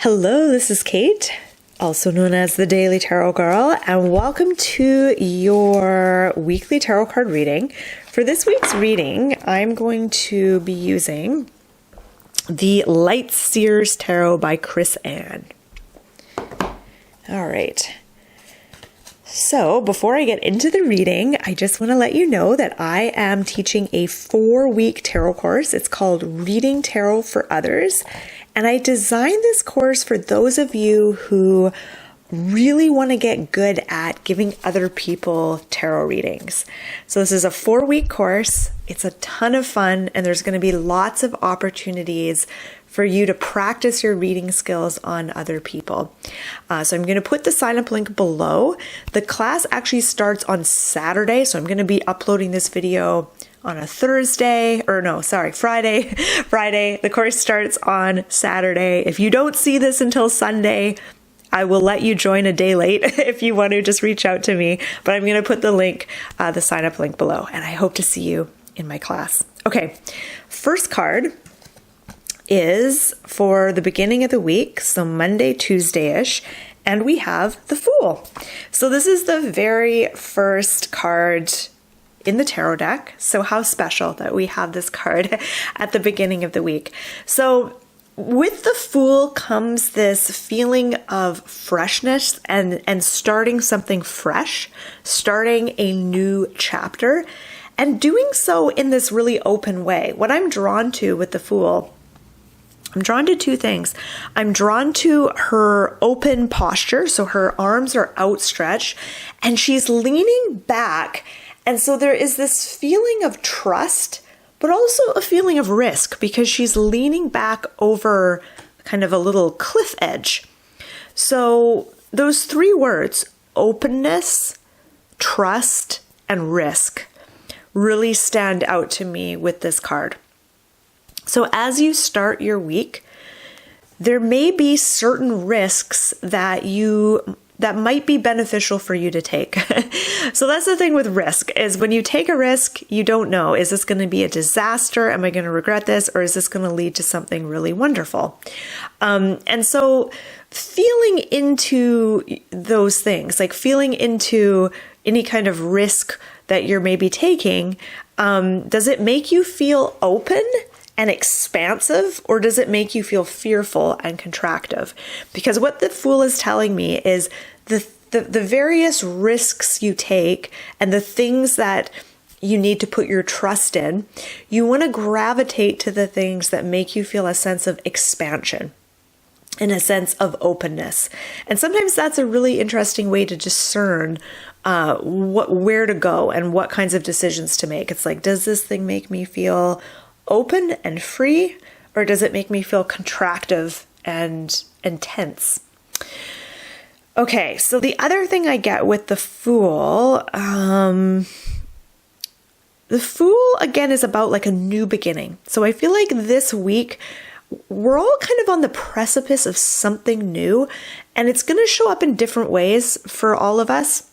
Hello, this is Kate, also known as the Daily Tarot Girl, and welcome to your weekly tarot card reading. For this week's reading, I'm going to be using the Light Seers Tarot by Chris Ann. All right. So before I get into the reading, I just want to let you know that I am teaching a 4-week tarot course. It's called Reading Tarot for Others. And I designed this course for those of you who really want to get good at giving other people tarot readings. So this is a 4-week course. It's a ton of fun, and there's going to be lots of opportunities for you to practice your reading skills on other people. So I'm going to put the sign-up link below. The class actually starts on Saturday, so I'm going to be uploading this video on a Friday. The course starts on Saturday. If you don't see this until Sunday, I will let you join a day late if you want to just reach out to me. But I'm going to put the link, the sign-up link below, and I hope to see you in my class. Okay, first card is for the beginning of the week, so Monday, Tuesday-ish, and we have the Fool. So this is the very first card in the tarot deck. So how special that we have this card at the beginning of the week. So with the Fool comes this feeling of freshness and starting something fresh, starting a new chapter, and doing so in this really open way. What I'm drawn to with the Fool, I'm drawn to two things. I'm drawn to her open posture. So her arms are outstretched and she's leaning back. And so there is this feeling of trust, but also a feeling of risk because she's leaning back over kind of a little cliff edge. So those 3 words, openness, trust, and risk, really stand out to me with this card. So as you start your week, there may be certain risks that might be beneficial for you to take. So that's the thing with risk, is when you take a risk, you don't know, is this going to be a disaster? Am I going to regret this? Or is this going to lead to something really wonderful? And so feeling into those things, like feeling into any kind of risk that you're maybe taking, does it make you feel open and expansive, or does it make you feel fearful and contractive? Because what the Fool is telling me is the various risks you take and the things that you need to put your trust in, you want to gravitate to the things that make you feel a sense of expansion and a sense of openness. And sometimes that's a really interesting way to discern where to go and what kinds of decisions to make. It's like, does this thing make me feel open and free, or does it make me feel contractive and intense? Okay, so the other thing I get with the Fool, again is about like a new beginning. So I feel like this week we're all kind of on the precipice of something new, and it's going to show up in different ways for all of us.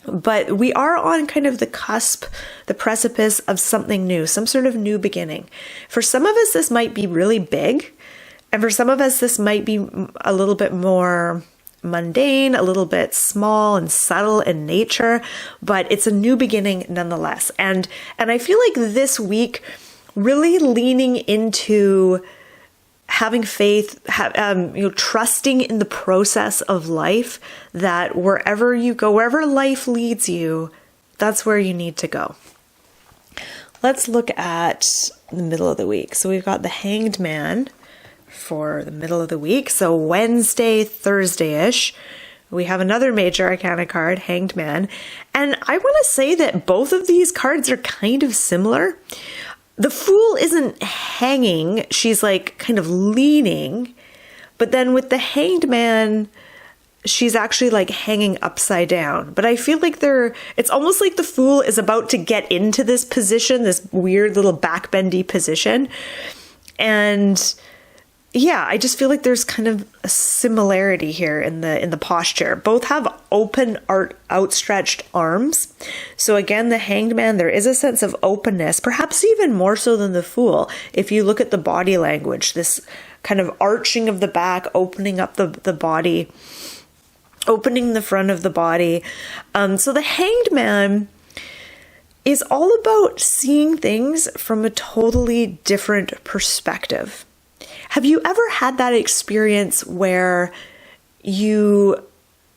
But we are on kind of the cusp, the precipice of something new, some sort of new beginning. For some of us, this might be really big. And for some of us, this might be a little bit more mundane, a little bit small and subtle in nature, but it's a new beginning nonetheless. And I feel like this week, really leaning into having faith, trusting in the process of life, that wherever you go, wherever life leads you, that's where you need to go. Let's look at the middle of the week. So we've got the Hanged Man for the middle of the week. So Wednesday, Thursday-ish, we have another major arcana card, Hanged Man. And I want to say that both of these cards are kind of similar. The Fool isn't hanging, she's like kind of leaning, but then with the Hanged Man, she's actually like hanging upside down. But I feel like it's almost like the Fool is about to get into this position, this weird little backbendy position. And yeah, I just feel like there's kind of a similarity here in the posture. Both have open outstretched arms. So again, the Hanged Man, there is a sense of openness, perhaps even more so than the Fool. If you look at the body language, this kind of arching of the back, opening up the body, opening the front of the body. So the Hanged Man is all about seeing things from a totally different perspective. Have you ever had that experience where you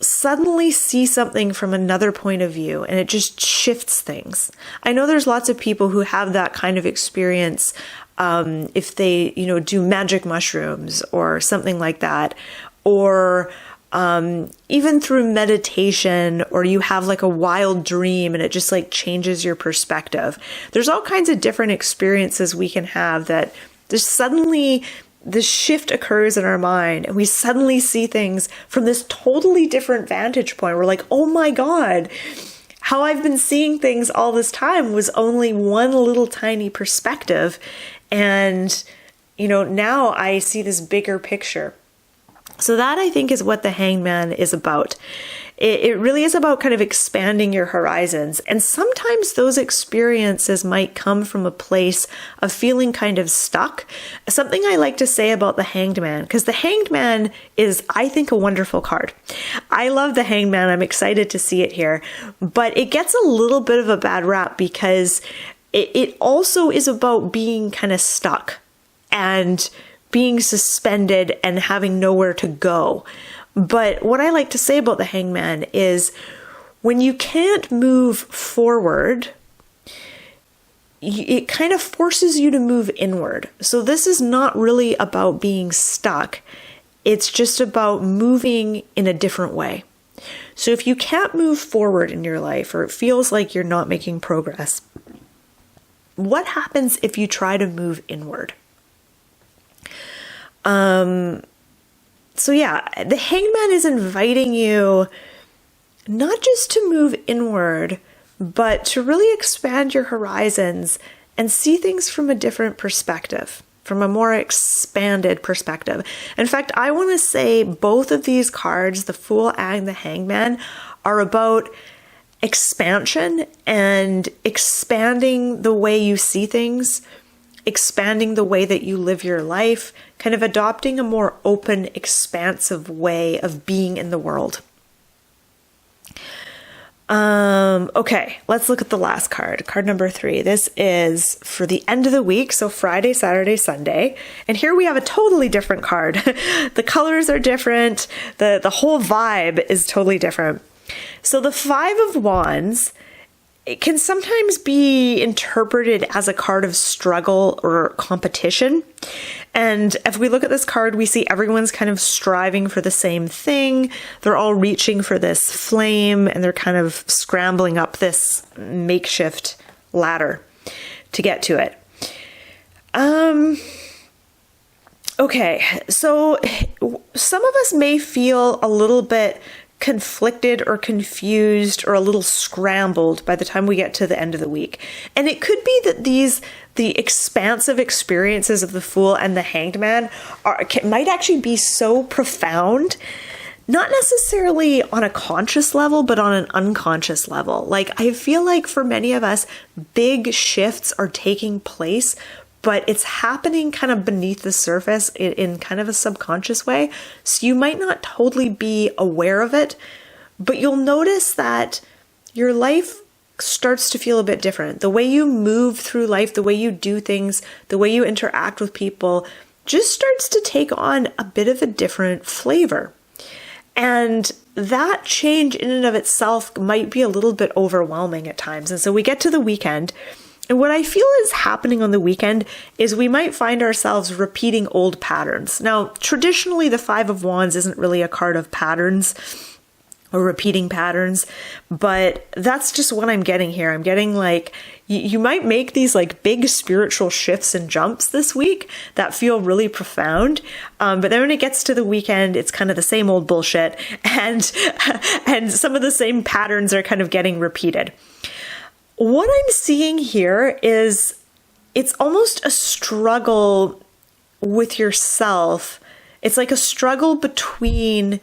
suddenly see something from another point of view and it just shifts things? I know there's lots of people who have that kind of experience if they, do magic mushrooms or something like that, or even through meditation, or you have like a wild dream and it just like changes your perspective. There's all kinds of different experiences we can have that there's suddenly this shift occurs in our mind and we suddenly see things from this totally different vantage point. We're like, oh my God, how I've been seeing things all this time was only one little tiny perspective. And, now I see this bigger picture. So that, I think, is what the Hanged Man is about. It really is about kind of expanding your horizons. And sometimes those experiences might come from a place of feeling kind of stuck. Something I like to say about the Hanged Man, because the Hanged Man is, I think, a wonderful card. I love the Hanged Man. I'm excited to see it here. But it gets a little bit of a bad rap because it also is about being kind of stuck and being suspended and having nowhere to go. But what I like to say about the Hanged Man is when you can't move forward, it kind of forces you to move inward. So this is not really about being stuck. It's just about moving in a different way. So if you can't move forward in your life, or it feels like you're not making progress, what happens if you try to move inward? So yeah, the Hanged Man is inviting you not just to move inward, but to really expand your horizons and see things from a different perspective, from a more expanded perspective. In fact, I want to say both of these cards, the Fool and the Hanged Man, are about expansion and expanding the way you see things, expanding the way that you live your life, kind of adopting a more open, expansive way of being in the world. Okay, let's look at the last card, card number 3. This is for the end of the week, so Friday, Saturday, Sunday. And here we have a totally different card. The colors are different. The whole vibe is totally different. So the Five of Wands, it can sometimes be interpreted as a card of struggle or competition. And if we look at this card, we see everyone's kind of striving for the same thing. They're all reaching for this flame and they're kind of scrambling up this makeshift ladder to get to it. Okay, so some of us may feel a little bit conflicted or confused or a little scrambled by the time we get to the end of the week. And it could be that the expansive experiences of the Fool and the Hanged Man might actually be so profound, not necessarily on a conscious level, but on an unconscious level. Like, I feel like for many of us, big shifts are taking place, but it's happening kind of beneath the surface in kind of a subconscious way. So you might not totally be aware of it, but you'll notice that your life starts to feel a bit different. The way you move through life, the way you do things, the way you interact with people just starts to take on a bit of a different flavor. And that change in and of itself might be a little bit overwhelming at times. And so we get to the weekend, and what I feel is happening on the weekend is we might find ourselves repeating old patterns. Now, traditionally, the Five of Wands isn't really a card of patterns or repeating patterns, but that's just what I'm getting here. I'm getting like, you might make these like big spiritual shifts and jumps this week that feel really profound. But then when it gets to the weekend, it's kind of the same old bullshit, and some of the same patterns are kind of getting repeated. What I'm seeing here is it's almost a struggle with yourself. It's like a struggle between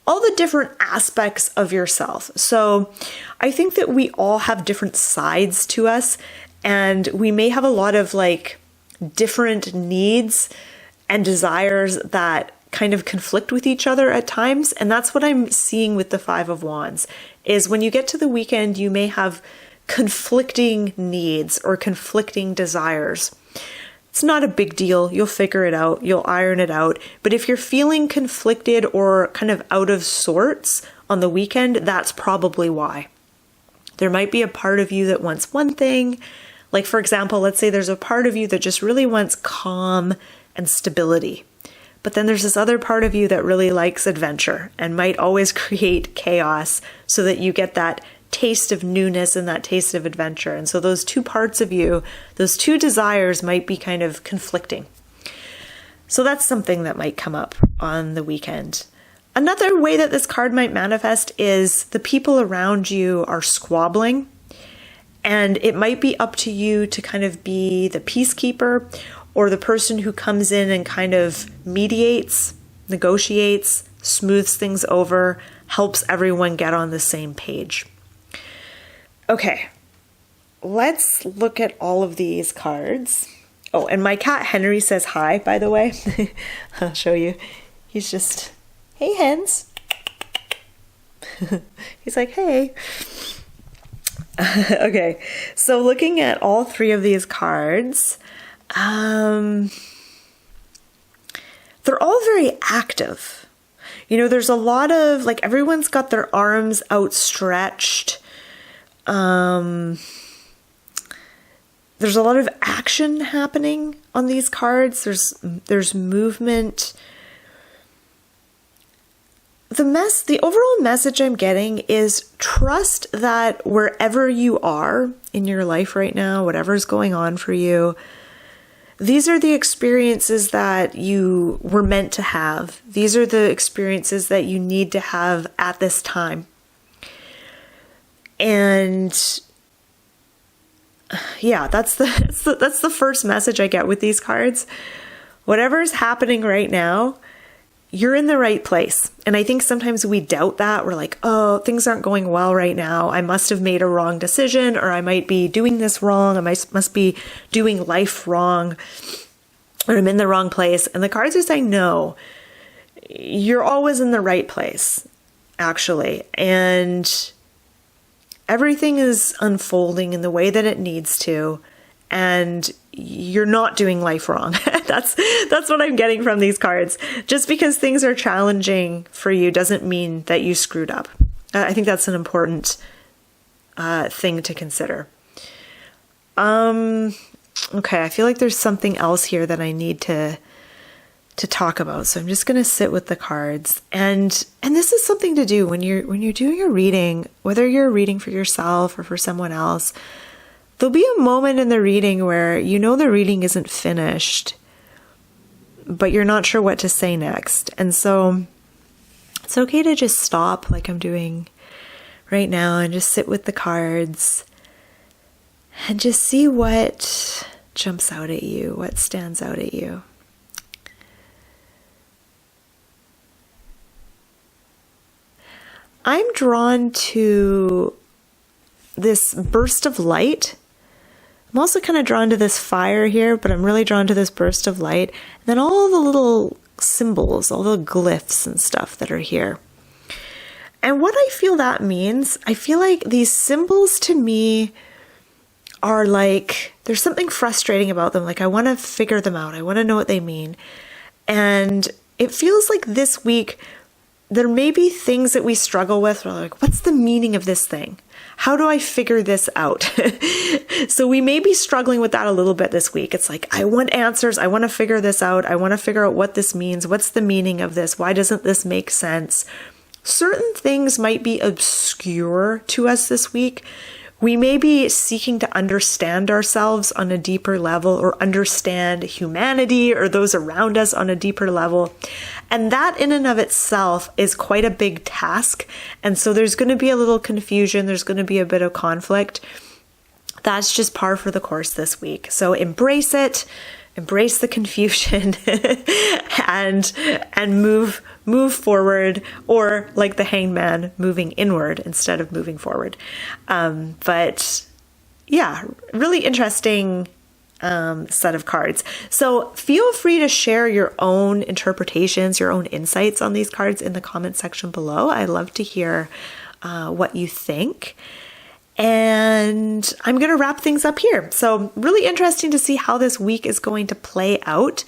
all the different aspects of yourself. So I think that we all have different sides to us, and we may have a lot of like different needs and desires that kind of conflict with each other at times. And that's what I'm seeing with the Five of Wands, is when you get to the weekend, you may have conflicting needs or conflicting desires. It's not a big deal. You'll figure it out. You'll iron it out. But if you're feeling conflicted or kind of out of sorts on the weekend, that's probably why. There might be a part of you that wants one thing. Like, for example, let's say there's a part of you that just really wants calm and stability. But then there's this other part of you that really likes adventure and might always create chaos so that you get that taste of newness and that taste of adventure. And so those two parts of you, those two desires might be kind of conflicting. So that's something that might come up on the weekend. Another way that this card might manifest is the people around you are squabbling, and it might be up to you to kind of be the peacekeeper or the person who comes in and kind of mediates, negotiates, smooths things over, helps everyone get on the same page. Okay, let's look at all of these cards. Oh, and my cat Henry says hi, by the way. I'll show you. He's just, hey, hens. He's like, hey. Okay, so looking at all three of these cards, they're all very active. You know, there's a lot of, like, everyone's got their arms outstretched. There's a lot of action happening on these cards. There's movement. The overall message I'm getting is trust that wherever you are in your life right now, whatever's going on for you, these are the experiences that you were meant to have. These are the experiences that you need to have at this time. And yeah, that's the first message I get with these cards. Whatever's happening right now, you're in the right place. And I think sometimes we doubt that. We're like, oh, things aren't going well right now. I must have made a wrong decision, or I might be doing this wrong. I must be doing life wrong, or I'm in the wrong place. And the cards are saying, no, you're always in the right place, actually. And everything is unfolding in the way that it needs to, and you're not doing life wrong. That's what I'm getting from these cards. Just because things are challenging for you doesn't mean that you screwed up. I think that's an important thing to consider. Okay, I feel like there's something else here that I need to talk about. So I'm just going to sit with the cards. And this is something to do when you're doing a reading, whether you're reading for yourself or for someone else. There'll be a moment in the reading where you know the reading isn't finished, but you're not sure what to say next. And so it's okay to just stop like I'm doing right now and just sit with the cards and just see what jumps out at you, what stands out at you. I'm drawn to this burst of light. I'm also kind of drawn to this fire here, but I'm really drawn to this burst of light. And then all the little symbols, all the glyphs and stuff that are here. And what I feel that means, I feel like these symbols to me are like, there's something frustrating about them. Like I want to figure them out. I want to know what they mean. And it feels like this week, there may be things that we struggle with. We're like, what's the meaning of this thing? How do I figure this out? So we may be struggling with that a little bit this week. It's like, I want answers. I want to figure this out. I want to figure out what this means. What's the meaning of this? Why doesn't this make sense? Certain things might be obscure to us this week. We may be seeking to understand ourselves on a deeper level, or understand humanity or those around us on a deeper level. And that in and of itself is quite a big task. And so there's going to be a little confusion. There's going to be a bit of conflict. That's just par for the course this week. So embrace it, embrace the confusion and move forward, or like the Hanged Man, moving inward instead of moving forward. But yeah, really interesting set of cards. So feel free to share your own interpretations, your own insights on these cards in the comment section below. I love to hear what you think. And I'm going to wrap things up here. So really interesting to see how this week is going to play out.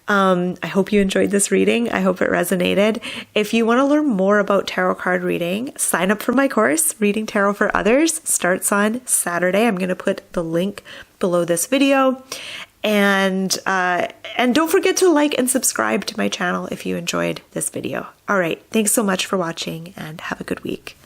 I hope you enjoyed this reading. I hope it resonated. If you want to learn more about tarot card reading, sign up for my course, Reading Tarot for Others. Starts on Saturday. I'm going to put the link below this video. And don't forget to like and subscribe to my channel if you enjoyed this video. All right. Thanks so much for watching, and have a good week.